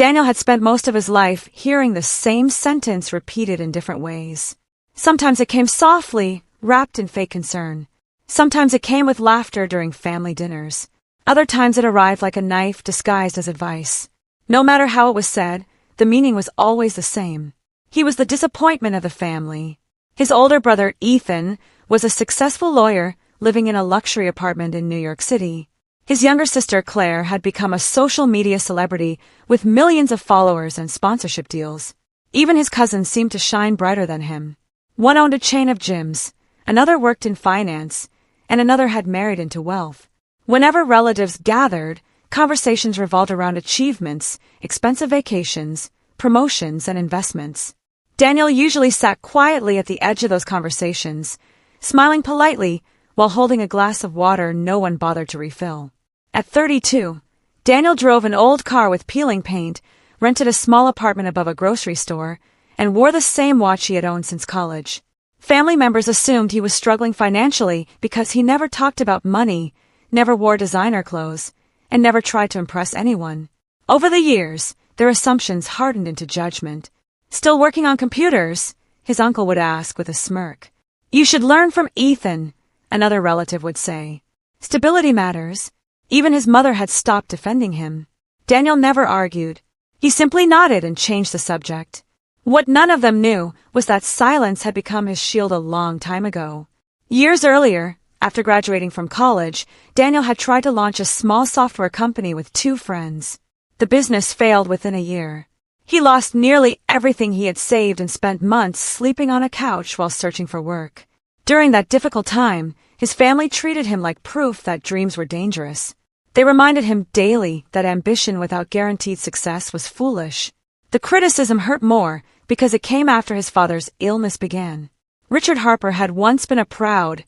Daniel had spent most of his life hearing the same sentence repeated in different ways. Sometimes it came softly, wrapped in fake concern. Sometimes it came with laughter during family dinners. Other times it arrived like a knife disguised as advice. No matter how it was said, the meaning was always the same. He was the disappointment of the family. His older brother, Ethan, was a successful lawyer living in a luxury apartment in New York City. His younger sister, Claire, had become a social media celebrity with millions of followers and sponsorship deals. Even his cousins seemed to shine brighter than him. One owned a chain of gyms, another worked in finance, and another had married into wealth. Whenever relatives gathered, conversations revolved around achievements, expensive vacations, promotions, and investments. Daniel usually sat quietly at the edge of those conversations, smiling politely while holding a glass of water no one bothered to refill. At 32, Daniel drove an old car with peeling paint, rented a small apartment above a grocery store, and wore the same watch he had owned since college. Family members assumed he was struggling financially because he never talked about money, never wore designer clothes, and never tried to impress anyone. Over the years, their assumptions hardened into judgment. "Still working on computers?" his uncle would ask with a smirk. "You should learn from Ethan," another relative would say. Stability matters. Even his mother had stopped defending him. Daniel never argued. He simply nodded and changed the subject. What none of them knew was that silence had become his shield a long time ago. Years earlier, after graduating from college, Daniel had tried to launch a small software company with 2 friends. The business failed within a year. He lost nearly everything he had saved and spent months sleeping on a couch while searching for work. During that difficult time, his family treated him like proof that dreams were dangerous. They reminded him daily that ambition without guaranteed success was foolish. The criticism hurt more because it came after his father's illness began. Richard Harper had once been a proud,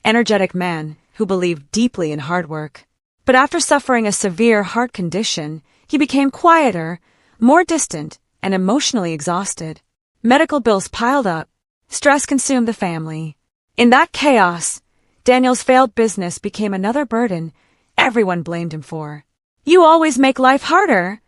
energetic man who believed deeply in hard work. But after suffering a severe heart condition, he became quieter, more distant, and emotionally exhausted. Medical bills piled up. Stress consumed the family. In that chaos, Daniel's failed business became another burden everyone blamed him for. "You always make life harder,"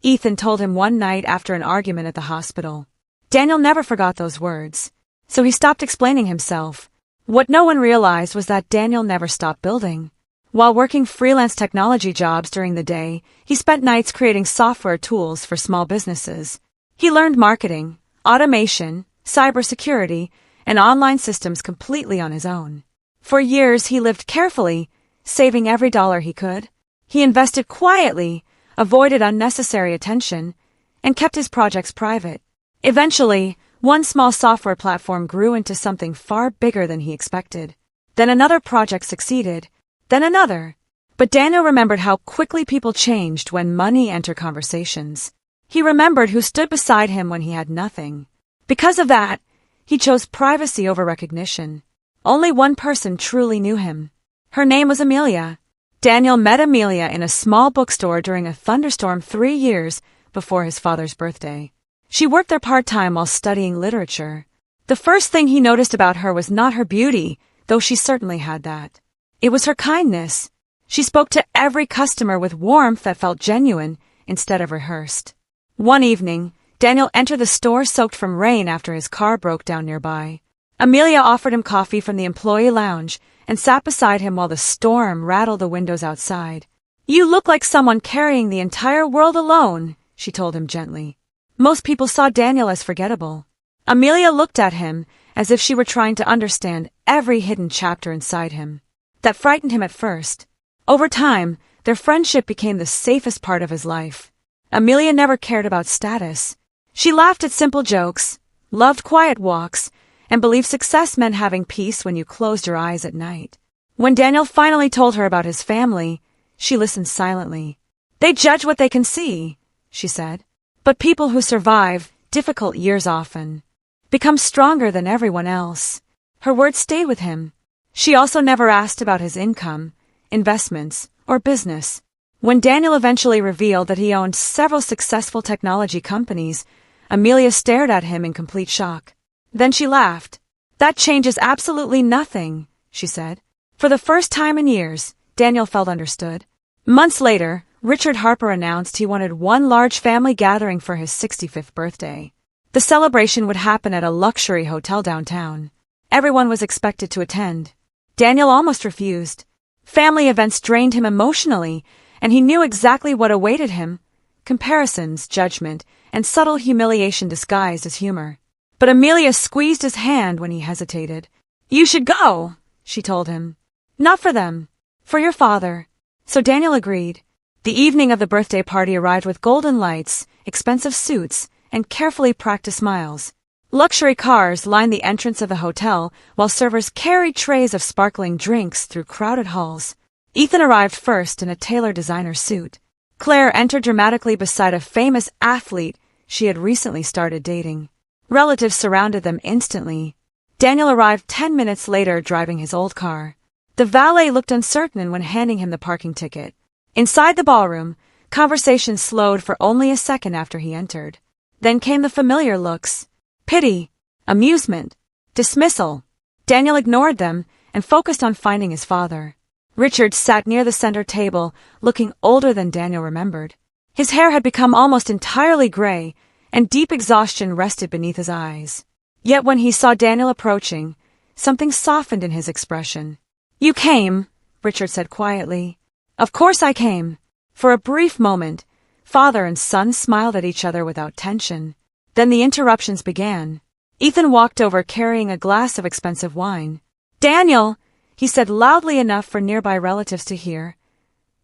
Ethan told him one night after an argument at the hospital. Daniel never forgot those words, so he stopped explaining himself. What no one realized was that Daniel never stopped building. While working freelance technology jobs during the day, he spent nights creating software tools for small businesses. He learned marketing, automation, cybersecurity, and online systems completely on his own. For years, he lived carefully, saving every dollar he could. He invested quietly, avoided unnecessary attention, and kept his projects private. Eventually, one small software platform grew into something far bigger than he expected. Then another project succeeded, then another. But Daniel remembered how quickly people changed when money entered conversations. He remembered who stood beside him when he had nothing. Because of that, he chose privacy over recognition. Only one person truly knew him. Her name was Amelia. Daniel met Amelia in a small bookstore during a thunderstorm 3 years before his father's birthday. She worked there part-time while studying literature. The first thing he noticed about her was not her beauty, though she certainly had that. It was her kindness. She spoke to every customer with warmth that felt genuine instead of rehearsed. One evening, Daniel entered the store soaked from rain after his car broke down nearby. Amelia offered him coffee from the employee lounge and sat beside him while the storm rattled the windows outside. "You look like someone carrying the entire world alone," she told him gently. Most people saw Daniel as forgettable. Amelia looked at him as if she were trying to understand every hidden chapter inside him. That frightened him at first. Over time, their friendship became the safest part of his life. Amelia never cared about status. She laughed at simple jokes, loved quiet walks, and believed success meant having peace when you closed your eyes at night. When Daniel finally told her about his family, she listened silently. "They judge what they can see," she said. "But people who survive difficult years often become stronger than everyone else." Her words stayed with him. She also never asked about his income, investments, or business. When Daniel eventually revealed that he owned several successful technology companies, Amelia stared at him in complete shock. Then she laughed. "That changes absolutely nothing," she said. For the first time in years, Daniel felt understood. Months later, Richard Harper announced he wanted one large family gathering for his 65th birthday. The celebration would happen at a luxury hotel downtown. Everyone was expected to attend. Daniel almost refused. Family events drained him emotionally, and he knew exactly what awaited him: comparisons, judgment, and subtle humiliation disguised as humor. But Amelia squeezed his hand when he hesitated. "You should go," she told him. "Not for them. For your father." So Daniel agreed. The evening of the birthday party arrived with golden lights, expensive suits, and carefully practiced smiles. Luxury cars lined the entrance of the hotel, while servers carried trays of sparkling drinks through crowded halls. Ethan arrived first in a tailored designer suit. Claire entered dramatically beside a famous athlete she had recently started dating. Relatives surrounded them instantly. Daniel arrived 10 minutes later driving his old car. The valet looked uncertain when handing him the parking ticket. Inside the ballroom, conversation slowed for only a second after he entered. Then came the familiar looks: pity, amusement, dismissal. Daniel ignored them and focused on finding his father. Richard sat near the center table, looking older than Daniel remembered. His hair had become almost entirely gray, and deep exhaustion rested beneath his eyes. Yet when he saw Daniel approaching, something softened in his expression. "You came," Richard said quietly. "Of course I came." For a brief moment, father and son smiled at each other without tension. Then the interruptions began. Ethan walked over carrying a glass of expensive wine. "Daniel," he said loudly enough for nearby relatives to hear.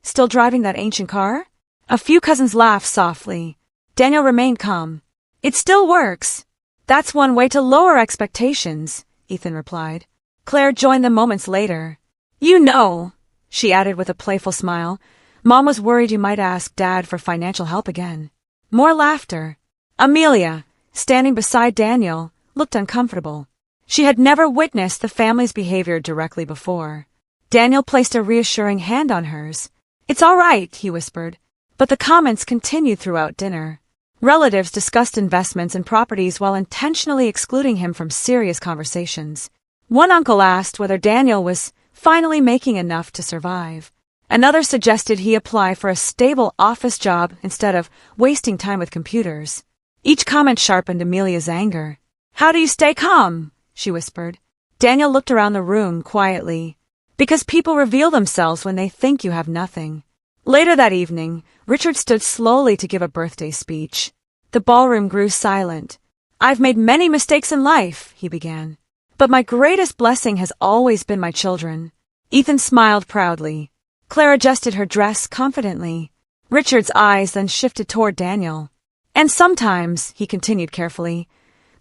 "Still driving that ancient car?" A few cousins laughed softly. Daniel remained calm. "It still works." "That's one way to lower expectations," Ethan replied. Claire joined them moments later. "You know," she added with a playful smile, "Mom was worried you might ask Dad for financial help again." More laughter. Amelia, standing beside Daniel, looked uncomfortable. She had never witnessed the family's behavior directly before. Daniel placed a reassuring hand on hers. "It's all right," he whispered. But the comments continued throughout dinner. Relatives discussed investments and properties while intentionally excluding him from serious conversations. One uncle asked whether Daniel was finally making enough to survive. Another suggested he apply for a stable office job instead of wasting time with computers. Each comment sharpened Amelia's anger. "How do you stay calm?" she whispered. Daniel looked around the room quietly. "Because people reveal themselves when they think you have nothing." Later that evening, Richard stood slowly to give a birthday speech. The ballroom grew silent. "I've made many mistakes in life," he began. "But my greatest blessing has always been my children." Ethan smiled proudly. Claire adjusted her dress confidently. Richard's eyes then shifted toward Daniel. "And sometimes," he continued carefully,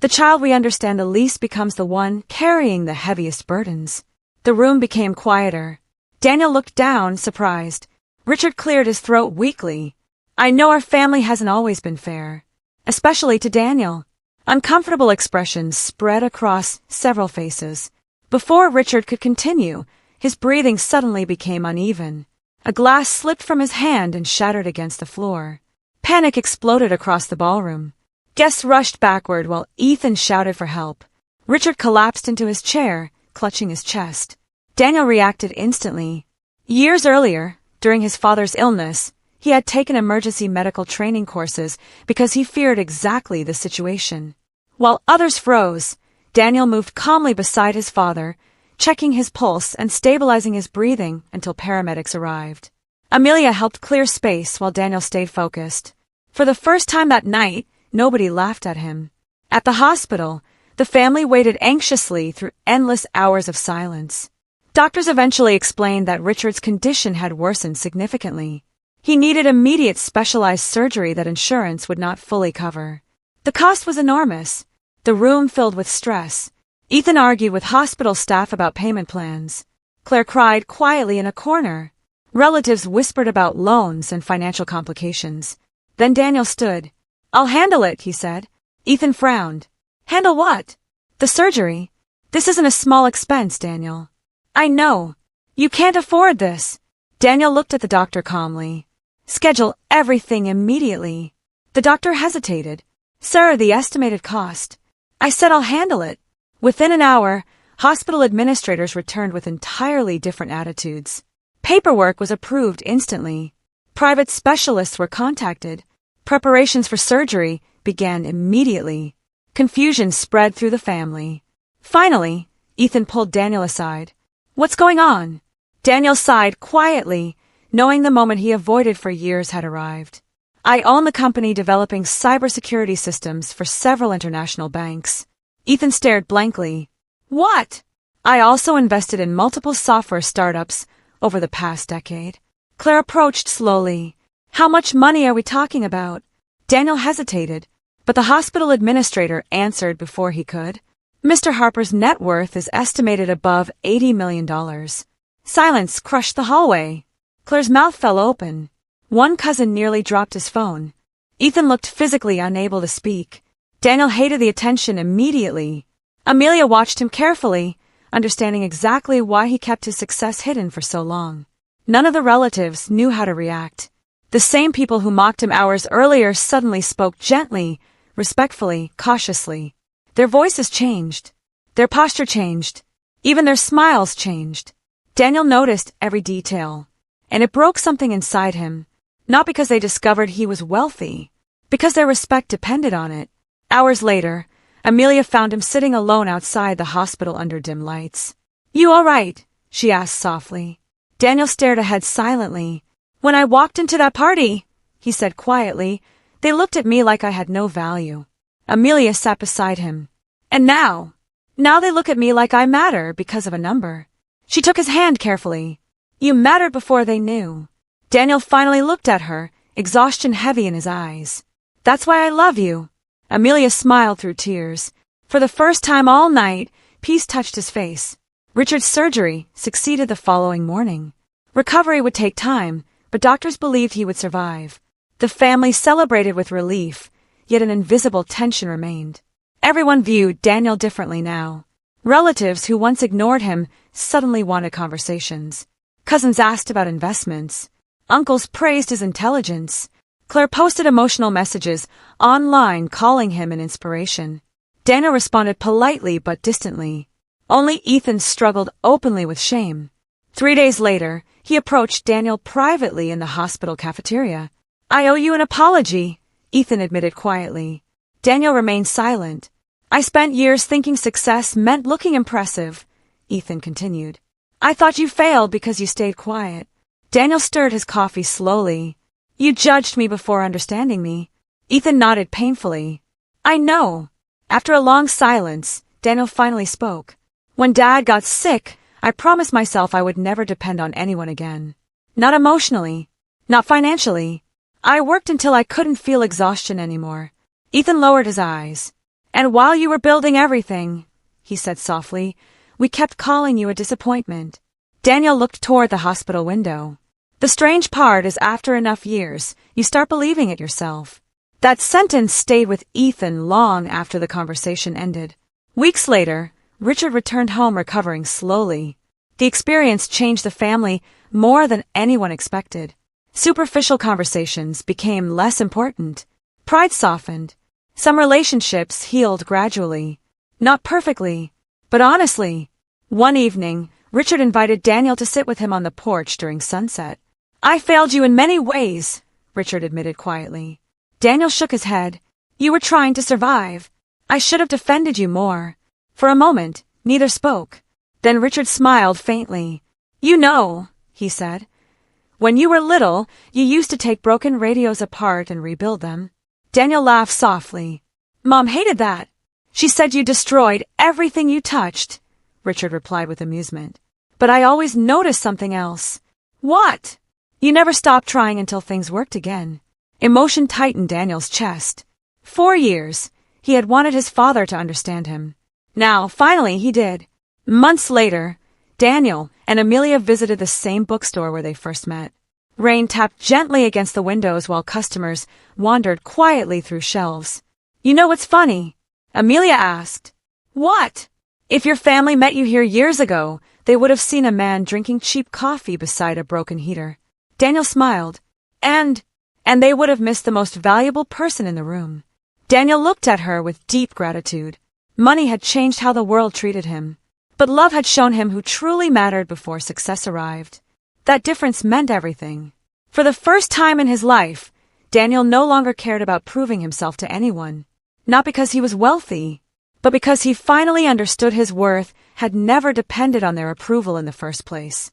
"the child we understand the least becomes the one carrying the heaviest burdens." The room became quieter. Daniel looked down, surprised. Richard cleared his throat weakly. "I know our family hasn't always been fair. Especially to Daniel." Uncomfortable expressions spread across several faces. Before Richard could continue, his breathing suddenly became uneven. A glass slipped from his hand and shattered against the floor. Panic exploded across the ballroom. Guests rushed backward while Ethan shouted for help. Richard collapsed into his chair, clutching his chest. Daniel reacted instantly. Years earlier, during his father's illness, he had taken emergency medical training courses because he feared exactly the situation. While others froze, Daniel moved calmly beside his father, checking his pulse and stabilizing his breathing until paramedics arrived. Amelia helped clear space while Daniel stayed focused. For the first time that night, nobody laughed at him. At the hospital, the family waited anxiously through endless hours of silence. Doctors eventually explained that Richard's condition had worsened significantly. He needed immediate specialized surgery that insurance would not fully cover. The cost was enormous. The room filled with stress. Ethan argued with hospital staff about payment plans. Claire cried quietly in a corner. Relatives whispered about loans and financial complications. Then Daniel stood. "I'll handle it," he said. Ethan frowned. "Handle what?" "The surgery. This isn't a small expense, Daniel." "I know. You can't afford this." Daniel looked at the doctor calmly. "Schedule everything immediately." The doctor hesitated. "Sir, the estimated cost." "I said I'll handle it." Within an hour, hospital administrators returned with entirely different attitudes. Paperwork was approved instantly. Private specialists were contacted. Preparations for surgery began immediately. Confusion spread through the family. Finally, Ethan pulled Daniel aside. "What's going on?" Daniel sighed quietly, knowing the moment he avoided for years had arrived. "I own the company developing cybersecurity systems for several international banks." Ethan stared blankly. "What?" "I also invested in multiple software startups over the past decade." Claire approached slowly. "How much money are we talking about?" Daniel hesitated, but the hospital administrator answered before he could. "Mr. Harper's net worth is estimated above $80 million. Silence crushed the hallway. Claire's mouth fell open. One cousin nearly dropped his phone. Ethan looked physically unable to speak. Daniel hated the attention immediately. Amelia watched him carefully, understanding exactly why he kept his success hidden for so long. None of the relatives knew how to react. The same people who mocked him hours earlier suddenly spoke gently, respectfully, cautiously. Their voices changed. Their posture changed. Even their smiles changed. Daniel noticed every detail, and it broke something inside him, not because they discovered he was wealthy, because their respect depended on it. Hours later, Amelia found him sitting alone outside the hospital under dim lights. "You all right?" she asked softly. Daniel stared ahead silently. "When I walked into that party," he said quietly, "they looked at me like I had no value." Amelia sat beside him. "And now they look at me like I matter because of a number." She took his hand carefully. "You mattered before they knew." Daniel finally looked at her, exhaustion heavy in his eyes. "That's why I love you." Amelia smiled through tears. For the first time all night, peace touched his face. Richard's surgery succeeded the following morning. Recovery would take time, but doctors believed he would survive. The family celebrated with relief, yet an invisible tension remained. Everyone viewed Daniel differently now. Relatives who once ignored him suddenly wanted conversations. Cousins asked about investments. Uncles praised his intelligence. Claire posted emotional messages online calling him an inspiration. Daniel responded politely but distantly. Only Ethan struggled openly with shame. 3 days later, he approached Daniel privately in the hospital cafeteria. "I owe you an apology," Ethan admitted quietly. Daniel remained silent. "I spent years thinking success meant looking impressive," Ethan continued. "I thought you failed because you stayed quiet." Daniel stirred his coffee slowly. "You judged me before understanding me." Ethan nodded painfully. "I know." After a long silence, Daniel finally spoke. "When Dad got sick, I promised myself I would never depend on anyone again. Not emotionally, not financially. I worked until I couldn't feel exhaustion anymore." Ethan lowered his eyes. "And while you were building everything," he said softly, "we kept calling you a disappointment." Daniel looked toward the hospital window. "The strange part is after enough years, you start believing it yourself." That sentence stayed with Ethan long after the conversation ended. Weeks later, Richard returned home recovering slowly. The experience changed the family more than anyone expected. Superficial conversations became less important. Pride softened. Some relationships healed gradually. Not perfectly, but honestly. One evening, Richard invited Daniel to sit with him on the porch during sunset. "I failed you in many ways," Richard admitted quietly. Daniel shook his head. "You were trying to survive. I should have defended you more." For a moment, neither spoke. Then Richard smiled faintly. "You know," he said, "when you were little, you used to take broken radios apart and rebuild them." Daniel laughed softly. "Mom hated that. She said you destroyed everything you touched," Richard replied with amusement. "But I always noticed something else." "What?" "You never stopped trying until things worked again." Emotion tightened Daniel's chest. 4 years, he had wanted his father to understand him. Now, finally, he did. Months later, Daniel and Amelia visited the same bookstore where they first met. Rain tapped gently against the windows while customers wandered quietly through shelves. "You know what's funny?" Amelia asked. "What?" "If your family met you here years ago, they would have seen a man drinking cheap coffee beside a broken heater." Daniel smiled. And they would have missed the most valuable person in the room." Daniel looked at her with deep gratitude. Money had changed how the world treated him, but love had shown him who truly mattered before success arrived. That difference meant everything. For the first time in his life, Daniel no longer cared about proving himself to anyone. Not because he was wealthy, but because he finally understood his worth had never depended on their approval in the first place.